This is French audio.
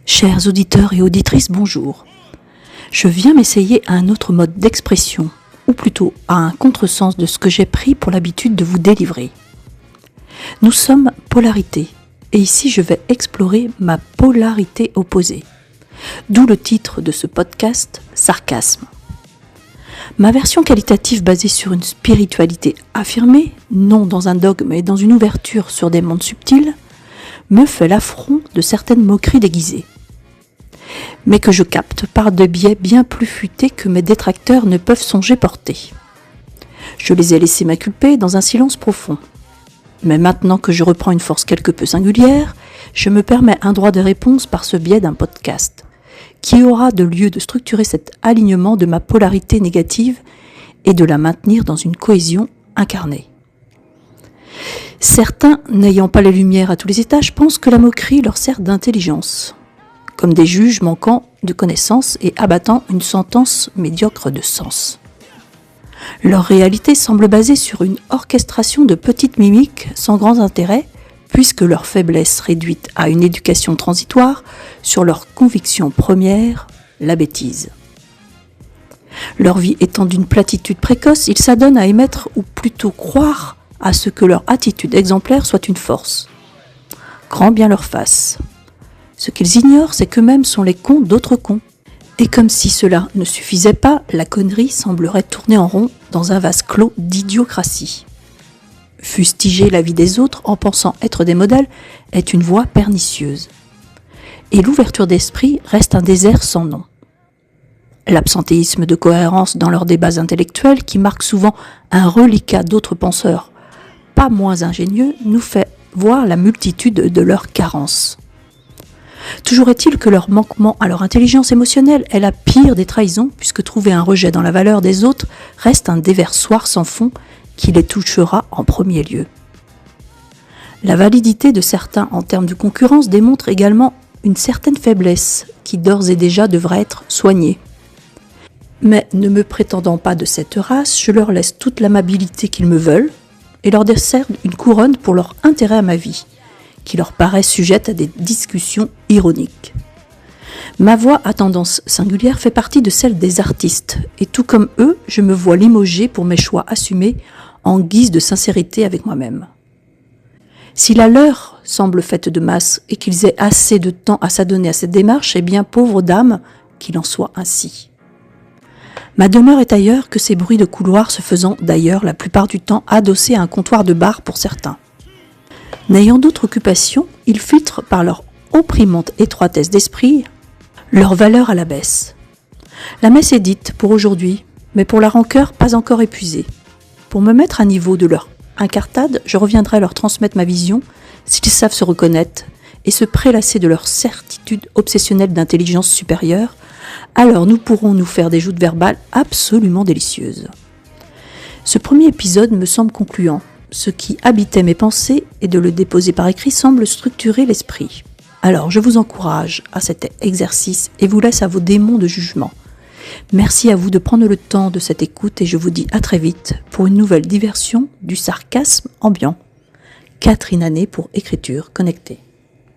Chers auditeurs et auditrices, bonjour. Je viens m'essayer à un autre mode d'expression, ou plutôt à un contresens de ce que j'ai pris pour l'habitude de vous délivrer. Nous sommes polarité, et ici je vais explorer ma polarité opposée. D'où le titre de ce podcast, Sarcasme. Ma version qualitative basée sur une spiritualité affirmée, non dans un dogme mais dans une ouverture sur des mondes subtils, me fait l'affront de certaines moqueries déguisées. Mais que je capte par des biais bien plus futés que mes détracteurs ne peuvent songer porter. Je les ai laissés m'inculper dans un silence profond. Mais maintenant que je reprends une force quelque peu singulière, je me permets un droit de réponse par ce biais d'un podcast, qui aura de lieu de structurer cet alignement de ma polarité négative et de la maintenir dans une cohésion incarnée. Certains, n'ayant pas les lumières à tous les étages, pensent que la moquerie leur sert d'intelligence, comme des juges manquant de connaissances et abattant une sentence médiocre de sens. Leur réalité semble basée sur une orchestration de petites mimiques sans grand intérêt, puisque leur faiblesse réduite à une éducation transitoire sur leur conviction première, la bêtise. Leur vie étant d'une platitude précoce, ils s'adonnent à émettre ou plutôt croire à ce que leur attitude exemplaire soit une force. Grand bien leur fasse. Ce qu'ils ignorent, c'est qu'eux-mêmes sont les cons d'autres cons. Et comme si cela ne suffisait pas, la connerie semblerait tourner en rond dans un vase clos d'idiocratie. Fustiger la vie des autres en pensant être des modèles est une voie pernicieuse. Et l'ouverture d'esprit reste un désert sans nom. L'absentéisme de cohérence dans leurs débats intellectuels, qui marque souvent un reliquat d'autres penseurs pas moins ingénieux, nous fait voir la multitude de leurs carences. Toujours est-il que leur manquement à leur intelligence émotionnelle est la pire des trahisons, puisque trouver un rejet dans la valeur des autres reste un déversoir sans fond qui les touchera en premier lieu. La validité de certains en termes de concurrence démontre également une certaine faiblesse qui d'ores et déjà devrait être soignée. Mais ne me prétendant pas de cette race, je leur laisse toute l'amabilité qu'ils me veulent et leur décerne une couronne pour leur intérêt à ma vie, qui leur paraît sujette à des discussions ironiques. Ma voix à tendance singulière fait partie de celle des artistes, et tout comme eux, je me vois limogée pour mes choix assumés en guise de sincérité avec moi-même. Si la leur semble faite de masse et qu'ils aient assez de temps à s'adonner à cette démarche, eh bien pauvre dame, qu'il en soit ainsi. Ma demeure est ailleurs que ces bruits de couloir se faisant d'ailleurs la plupart du temps adossés à un comptoir de bar pour certains. N'ayant d'autre occupation, ils filtrent par leur opprimante étroitesse d'esprit leur valeur à la baisse. La messe est dite pour aujourd'hui, mais pour la rancœur pas encore épuisée. Pour me mettre à niveau de leur incartade, je reviendrai leur transmettre ma vision s'ils savent se reconnaître et se prélasser de leur certitude obsessionnelle d'intelligence supérieure, alors nous pourrons nous faire des joutes verbales absolument délicieuses. Ce premier épisode me semble concluant. Ce qui habitait mes pensées et de le déposer par écrit semble structurer l'esprit. Alors je vous encourage à cet exercice et vous laisse à vos démons de jugement. Merci à vous de prendre le temps de cette écoute et je vous dis à très vite pour une nouvelle diversion du sarcasme ambiant. Catherine Anet pour Écriture Connectée.